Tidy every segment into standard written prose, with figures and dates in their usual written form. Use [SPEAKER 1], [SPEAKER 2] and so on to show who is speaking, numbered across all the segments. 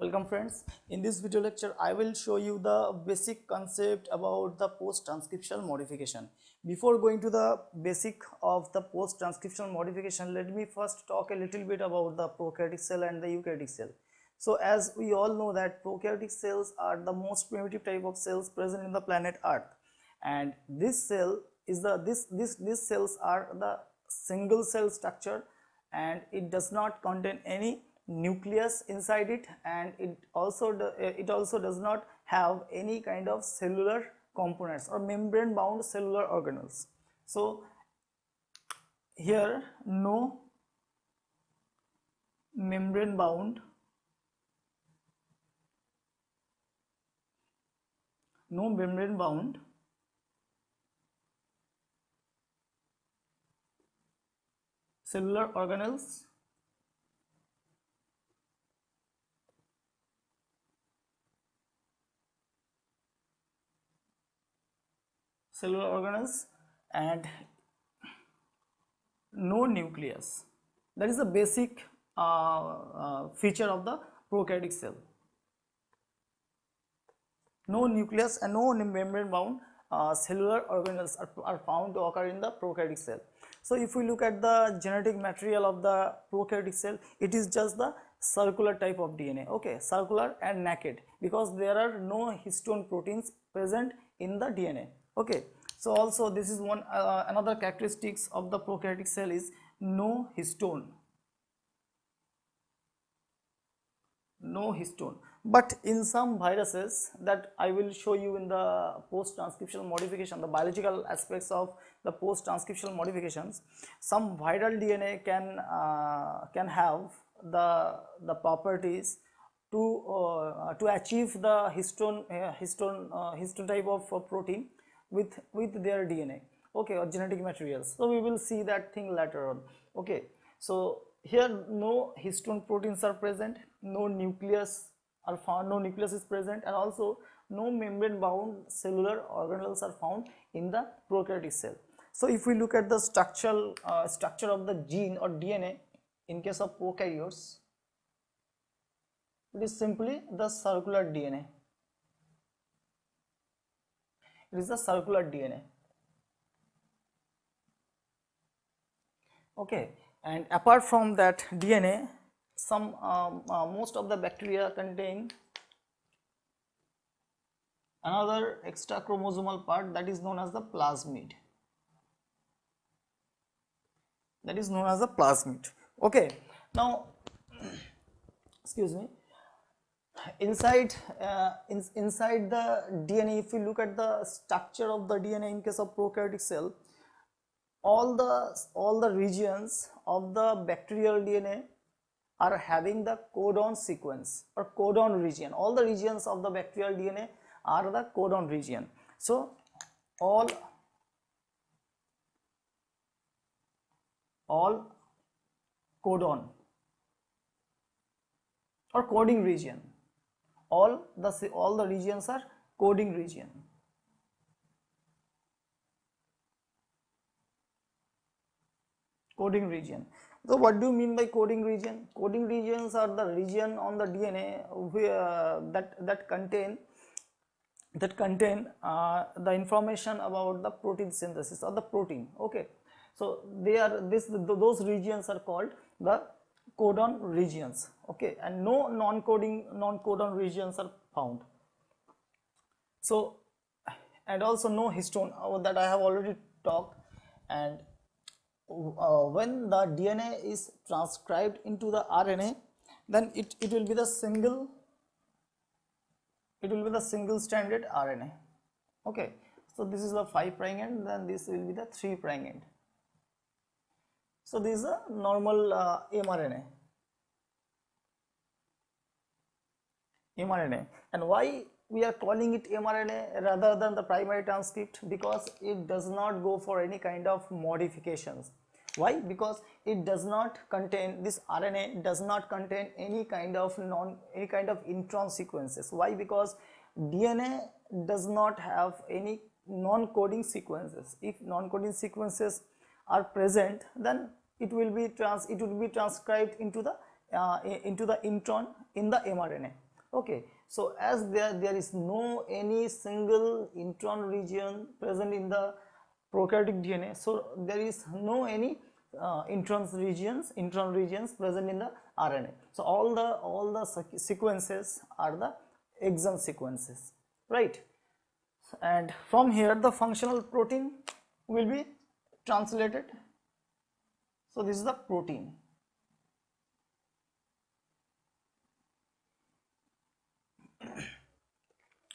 [SPEAKER 1] Welcome friends. In this video lecture I will show you the basic concept about the post-transcriptional modification. Before going to the basic of the post-transcriptional modification, let me first talk a little bit about the prokaryotic cell and the eukaryotic cell. So as we all know that prokaryotic cells are the most primitive type of cells present in the planet Earth, and this cell is these cells are the single cell structure, and it does not contain any nucleus inside it, and it also does not have any kind of cellular components or membrane bound cellular organelles. So here no membrane bound cellular organelles and no nucleus. That is the basic feature of the prokaryotic cell. No nucleus and no membrane bound cellular organelles are found to occur in the prokaryotic cell. So if we look at the genetic material of the prokaryotic cell, it is just the circular type of DNA, okay, circular and naked, because there are no histone proteins present in the DNA, okay. So also this is one another characteristics of the prokaryotic cell is no histone. But in some viruses that I will show you in the post-transcriptional modification, the biological aspects of the post-transcriptional modifications, some viral DNA can have the properties to achieve the histone type of protein with their DNA, okay, or genetic materials. So we will see that thing later on, okay. So here no histone proteins are present, no nucleus are found, no nucleus is present, and also no membrane bound cellular organelles are found in the prokaryotic cell. So if we look at the structure of the gene or DNA in case of prokaryotes, it is simply the circular DNA. It is the circular DNA, okay. And apart from that DNA, some most of the bacteria contain another extra chromosomal part that is known as the plasmid. Okay. Now, excuse me. Inside the DNA, if we look at the structure of the DNA in case of prokaryotic cell, all the regions of the bacterial DNA are having the codon sequence or codon region. All the regions of the bacterial DNA are the codon region. So all codon or coding region. All the regions are coding region. Coding region. So what do you mean by coding region? Coding regions are the region on the DNA where, that contain the information about the protein synthesis or the protein, okay. So those regions are called the codon regions, okay, and no non-codon regions are found. So, and also no histone, that I have already talked. And when the DNA is transcribed into the RNA, then it will be the single stranded RNA, okay. So this is the 5' end, then this will be the 3' end. So this is a normal mRNA. And why we are calling it mRNA rather than the primary transcript? Because it does not go for any kind of modifications. Why? Because it does not contain, this RNA does not contain any kind of intron sequences. Why? Because DNA does not have any non-coding sequences. If non-coding sequences are present, then it will be transcribed into the intron in the mRNA. Okay, so as there is no any single intron region present in the prokaryotic DNA, so there is no any intron regions present in the RNA. So all the sequences are the exon sequences, right? And from here the functional protein will be translated. So this is the protein.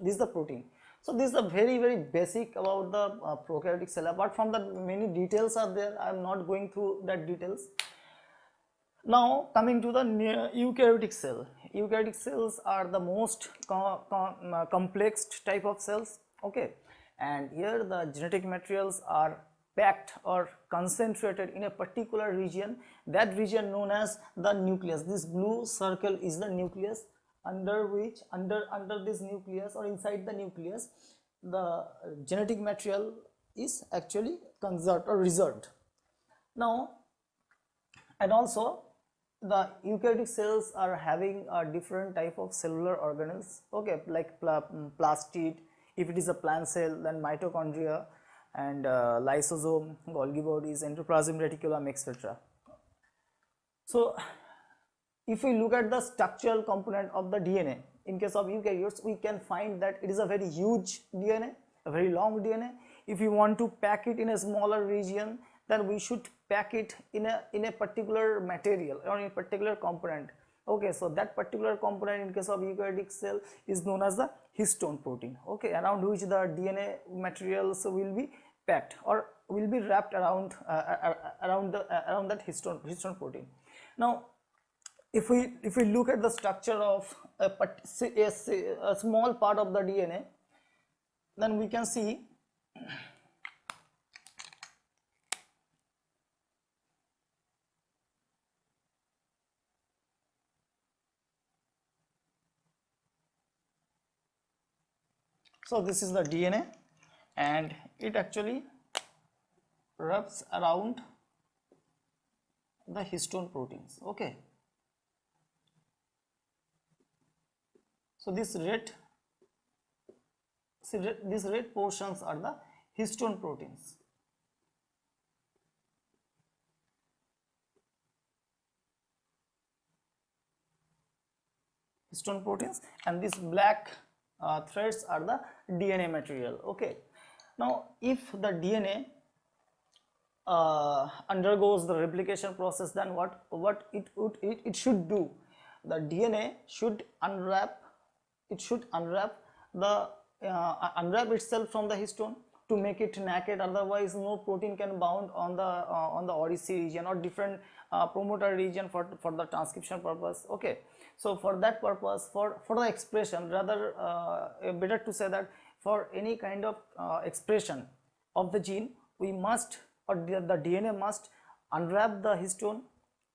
[SPEAKER 1] This is the protein. So this is a very basic about the prokaryotic cell. Apart from that, many details are there. I am not going through that details. Now coming to the eukaryotic cell. Eukaryotic cells are the most complex type of cells. Okay, and here the genetic materials are packed or concentrated in a particular region. That region known as the nucleus. This blue circle is the nucleus, under which under this nucleus or inside the nucleus the genetic material is actually conserved or reserved. Now, and also the eukaryotic cells are having a different type of cellular organelles, okay, like plastid. If it is a plant cell, then mitochondria and lysosome, Golgi bodies, endoplasmic reticulum, etc. So if we look at the structural component of the DNA, in case of eukaryotes, we can find that it is a very huge DNA, a very long DNA. If you want to pack it in a smaller region, then we should pack it in a particular material or in a particular component. Okay, so that particular component in case of eukaryotic cell is known as the histone protein. Okay, around which the DNA materials will be packed or will be wrapped around that histone protein. Now, if we look at the structure of a small part of the DNA, then we can see so this is the DNA and it actually wraps around the histone proteins. Okay, so these red portions are the histone proteins. Histone proteins, and these black threads are the DNA material. Okay, now if the DNA undergoes the replication process, then what it should do, the DNA should unwrap itself from the histone to make it naked. Otherwise no protein can bound on the ODC region or different promoter region for the transcription purpose. Okay, so for that purpose, for the expression, rather better to say that for any kind of expression of the gene, we must, or the DNA must unwrap the histone,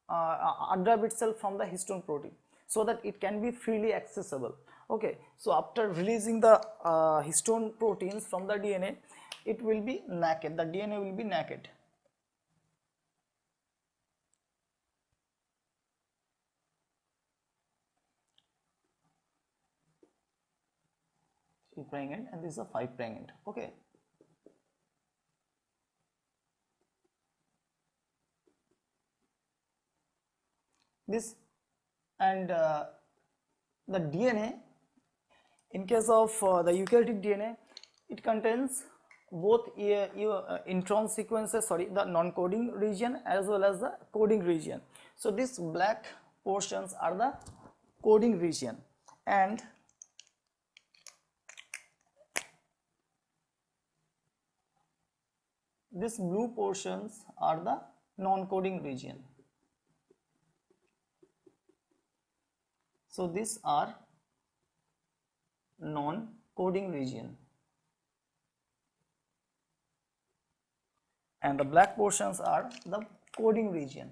[SPEAKER 1] unwrap itself from the histone protein so that it can be freely accessible. Okay, so after releasing the histone proteins from the DNA, it will be naked, the DNA will be naked. Prime end, and this is a 5' end. Okay, this and the DNA, in case of the eukaryotic DNA, it contains both intron sequences, the non-coding region as well as the coding region. So these black portions are the coding region and these blue portions are the non-coding region. So these are non-coding region, and the black portions are the coding region.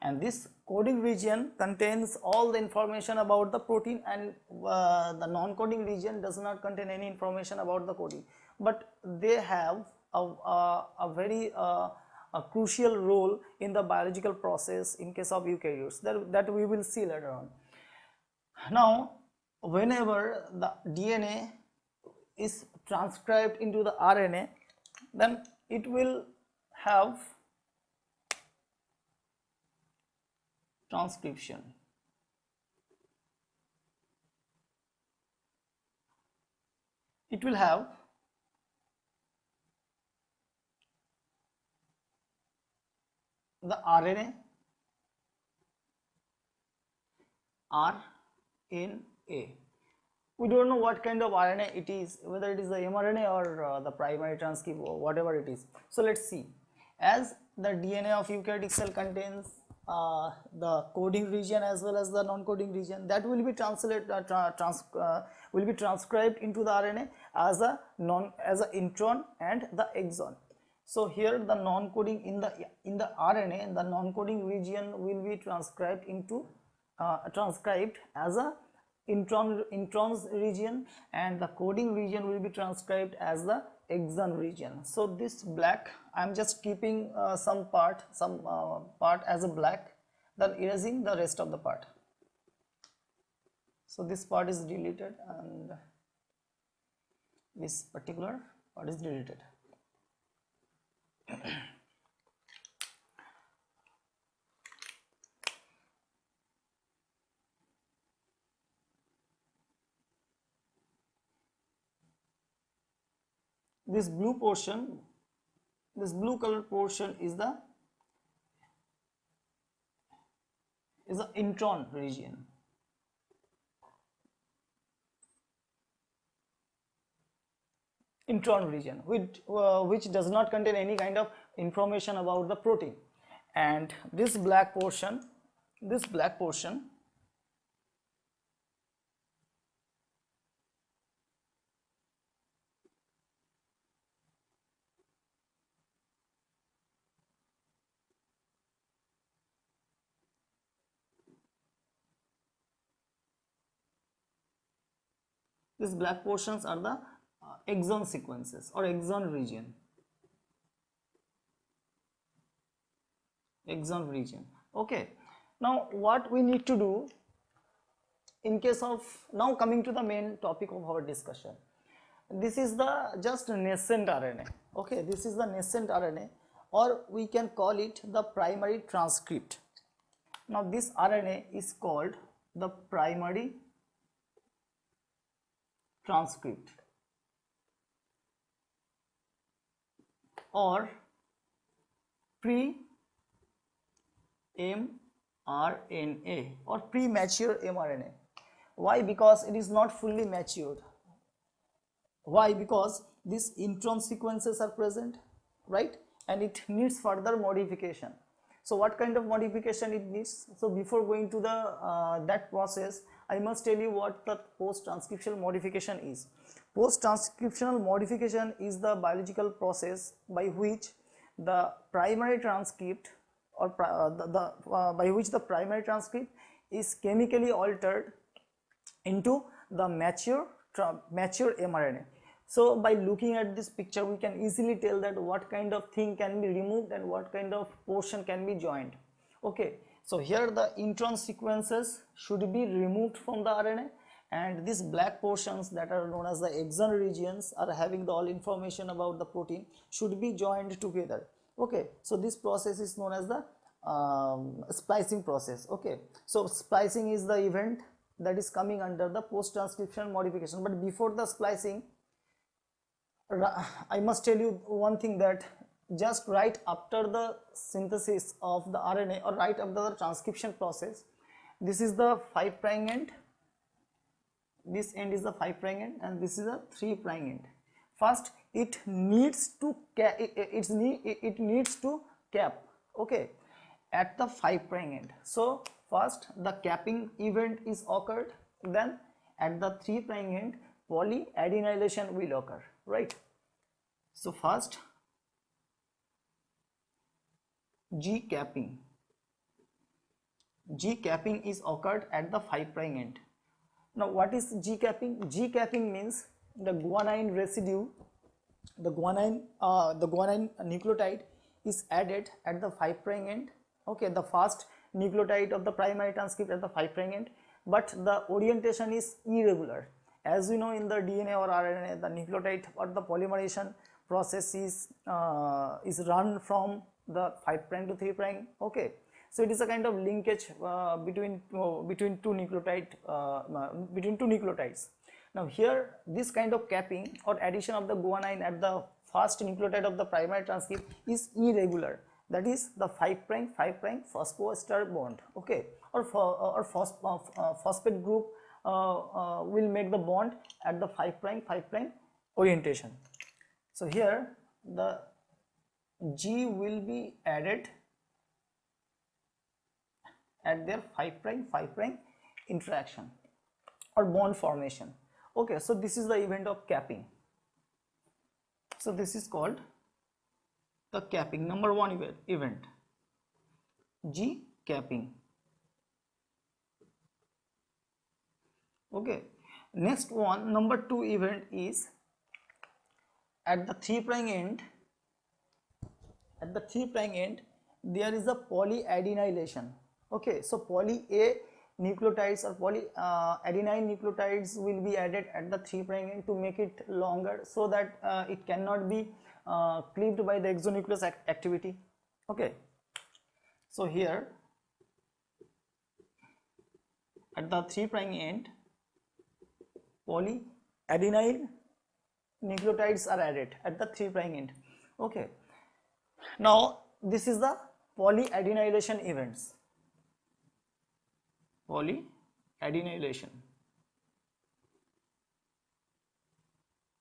[SPEAKER 1] And this coding region contains all the information about the protein, and the non-coding region does not contain any information about the coding. but they have a very a crucial role in the biological process in case of eukaryotes, that we will see later on. Now, whenever the DNA is transcribed into the RNA, then it will have transcription. It will have the RNA, RNA. We don't know what kind of RNA it is, whether it is the mRNA or the primary transcript or whatever it is. So let's see. As the DNA of eukaryotic cell contains the coding region as well as the non-coding region, that will be transcribed into the RNA as a intron and the exon. So here the non-coding in the RNA, the non-coding region will be transcribed as a introns region, and the coding region will be transcribed as the exon region. So this black, I am just keeping some part as a black, then erasing the rest of the part. So this part is deleted and this particular part is deleted. This blue portion, this blue colored portion is the intron region. Intron region, which does not contain any kind of information about the protein, and this black portion, this black portion these black portions are the exon sequences or exon region. Exon region. Okay, now what we need to do in case of, now coming to the main topic of our discussion, this is the just nascent RNA. Okay, this is the nascent RNA, or we can call it the primary transcript. Now this RNA is called the primary transcript or pre-mRNA or premature mRNA. Why? Because it is not fully matured. Why? Because these intron sequences are present, right? And it needs further modification. So what kind of modification it needs? So before going to the that process, I must tell you what the post-transcriptional modification is. Post-transcriptional modification is the biological process by which the primary transcript or by which the primary transcript is chemically altered into the mature mRNA. So by looking at this picture, we can easily tell that what kind of thing can be removed and what kind of portion can be joined. Okay, so here the intron sequences should be removed from the RNA, and these black portions that are known as the exon regions are having the all information about the protein should be joined together. Okay, so this process is known as the splicing process. Okay, so splicing is the event that is coming under the post-transcriptional modification. But before the splicing, I must tell you one thing, that just right after the synthesis of the RNA or right after the transcription process, this is the 5' end, this end is the 5' end, and this is a 3' end. First it needs to cap, it needs to cap, okay, at the 5' end. So first the capping event is occurred, then at the 3' end polyadenylation will occur, right? So first G capping is occurred at the 5' end. Now what is G capping? G capping means the guanine residue the guanine nucleotide is added at the 5' end. Okay, the first nucleotide of the primary transcript at the 5' end, but the orientation is irregular. As we know, in the DNA or RNA, the nucleotide or the polymerization process is run from the 5' to 3'. Okay, so it is a kind of linkage between two nucleotides. Now here, this kind of capping or addition of the guanine at the first nucleotide of the primary transcript is irregular. That is the 5' phosphoester bond. Okay, or phosphate group will make the bond at the 5' orientation. So here the G will be added at their 5' interaction or bond formation. Okay, so this is the event of capping. So this is called the capping, number 1 event, G capping. Okay, next one, number 2 event is at the 3' end. At the 3' end, there is a polyadenylation. Okay, so poly A nucleotides or polyadenine nucleotides will be added at the 3' end to make it longer, so that it cannot be cleaved by the exonuclease activity. Okay, so here at the 3' end, polyadenyl nucleotides are added at the 3' end. Okay, now this is the polyadenylation events. Polyadenylation.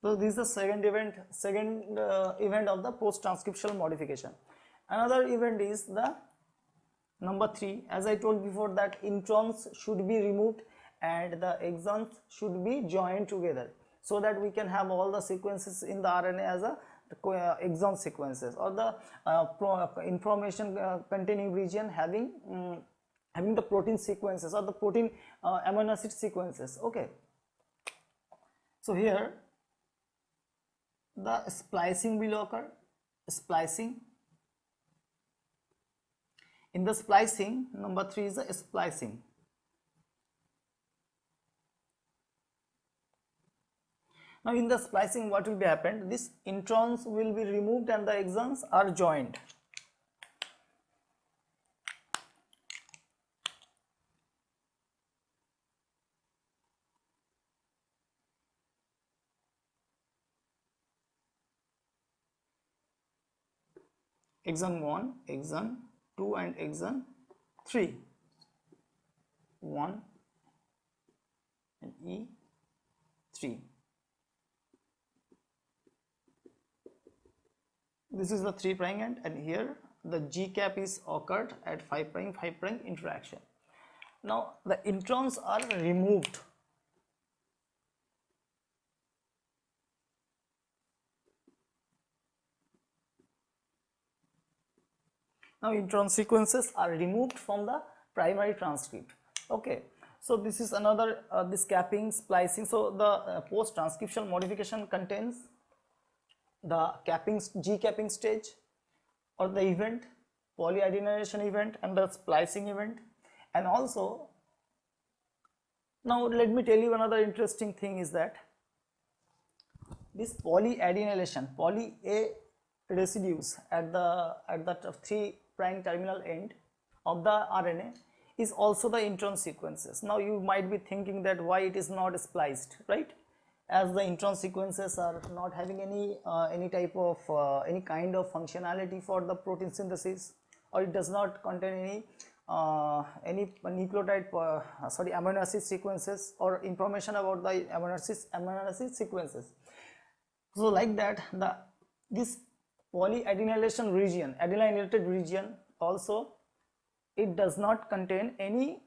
[SPEAKER 1] So this is the second event of the post-transcriptional modification. Another event is the number 3. As I told before, that introns should be removed and the exons should be joined together, so that we can have all the sequences in the RNA as a exon sequences, or the information containing region having the protein sequences or the protein amino acid sequences. Okay, so here the splicing will occur. Splicing. In the splicing, number 3 is the splicing. Now in the splicing, what will be happened? These introns will be removed and the exons are joined. Exon 1, exon 2 and exon 3. 1 and E3. This is the 3' end, and here the G cap is occurred at 5' interaction. Now the introns are removed. Now intron sequences are removed from the primary transcript. Okay, so this is another this capping, splicing. So the post-transcriptional modification contains the capping, G capping stage or the event, polyadenylation event and the splicing event. And also, now let me tell you another interesting thing is that this polyadenylation, poly A residues at the 3' terminal end of the RNA is also the intron sequences. Now you might be thinking that why it is not spliced, right? As the intron sequences are not having any type of any kind of functionality for the protein synthesis, or it does not contain any nucleotide amino acid sequences or information about the amino acid sequences. So like that, this polyadenylation region, adenylated region, also it does not contain any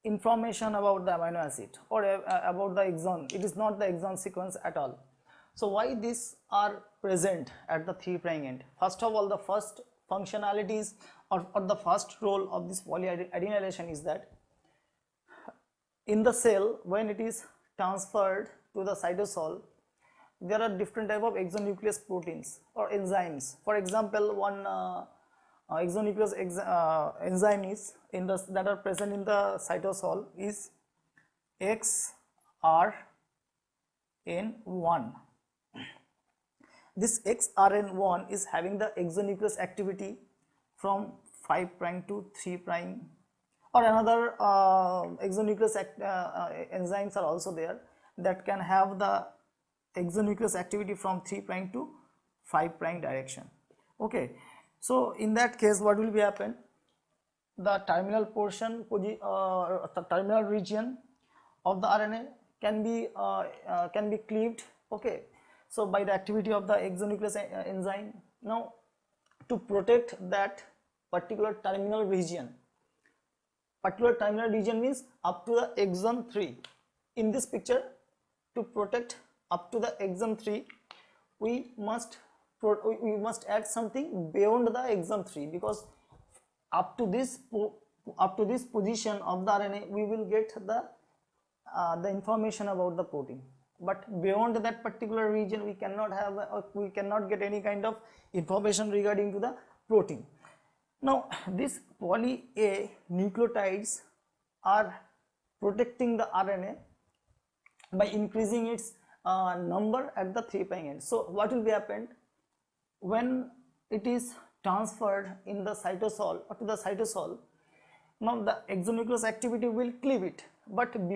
[SPEAKER 1] information about the amino acid or about the exon. It is not the exon sequence at all. So why these are present at the 3' end? First of all, the first functionalities or the first role of this polyadenylation is that in the cell, when it is transferred to the cytosol, there are different type of exonuclease proteins or enzymes. For example, one exonuclease enzyme is that are present in the cytosol is XRN1. This XRN1 is having the exonuclease activity from 5 prime to 3 prime, or another exonuclease enzymes are also there that can have the exonuclease activity from 3 prime to 5 prime direction. Okay, so in that case what will be happen, the terminal portion the terminal region of the RNA can be cleaved. Okay, so by the activity of the exonuclease enzyme. Now to protect that particular terminal region means up to the exon 3. In this picture, to protect up to the exon 3, we must add something beyond the exon 3, because up to this position of the RNA we will get the information about the protein, but beyond that particular region we cannot get any kind of information regarding to the protein. Now these poly A nucleotides are protecting the RNA by increasing its number at the 3' end. So what will be happened when it is transferred in the cytosol or to the cytosol? Now the exonuclease activity will cleave it, but at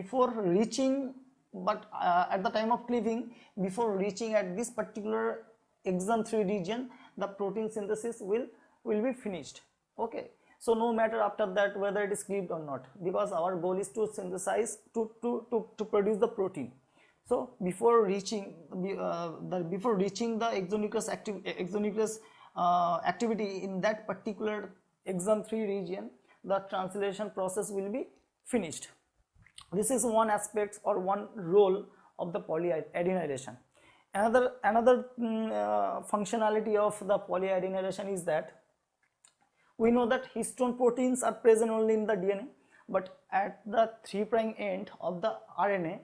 [SPEAKER 1] the time of cleaving, before reaching at this particular exon 3 region, the protein synthesis will be finished. Okay, so no matter after that whether it is cleaved or not, because our goal is to synthesize to produce the protein. So before reaching the exonuclease activity in that particular exon 3 region, the translation process will be finished. This is one aspect or one role of the polyadenylation. Another functionality of the polyadenylation is that we know that histone proteins are present only in the DNA, but at the 3' end of the RNA,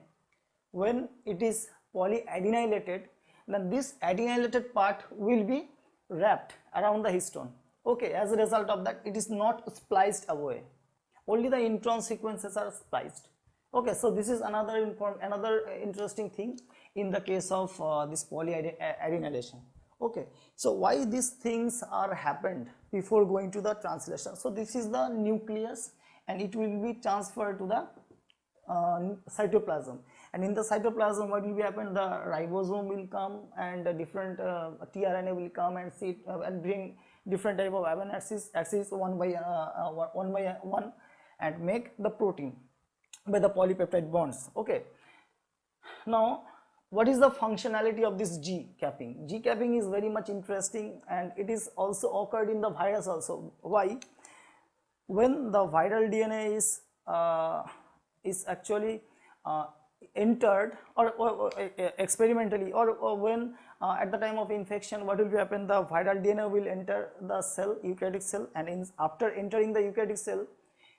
[SPEAKER 1] when it is polyadenylated, then this adenylated part will be wrapped around the histone. Okay, as a result of that, it is not spliced away, only the intron sequences are spliced. Okay, so this is another interesting thing in the case of this polyadenylation. Okay, so why these things are happened before going to the translation? So this is the nucleus and it will be transferred to the cytoplasm, and in the cytoplasm what will be happen, the ribosome will come and different tRNA will come and sit and bring different type of amino acids one by one and make the protein by the polypeptide bonds. Okay, now what is the functionality of this G capping? G capping is very much interesting, and it is also occurred in the virus also. Why? When the viral DNA is actually entered or experimentally, or when at the time of infection, what will happen, the viral DNA will enter the cell, eukaryotic cell, and after entering the eukaryotic cell,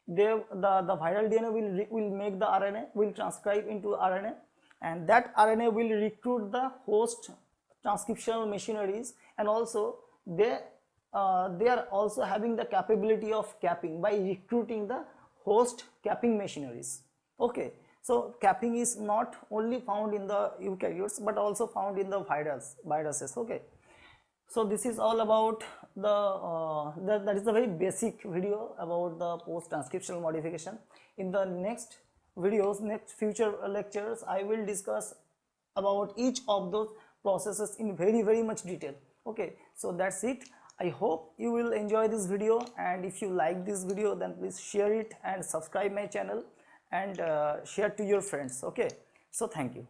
[SPEAKER 1] the viral DNA will make the RNA, will transcribe into RNA, and that RNA will recruit the host transcriptional machineries, and also they are also having the capability of capping by recruiting the host capping machineries. Okay, so capping is not only found in the eukaryotes but also found in the viruses. Okay, so this is all about that is a very basic video about the post-transcriptional modification. In the next videos, next future lectures, I will discuss about each of those processes in very much detail. Okay, so that's it. I hope you will enjoy this video, and if you like this video, then please share it and subscribe my channel and share to your friends. Okay, so thank you.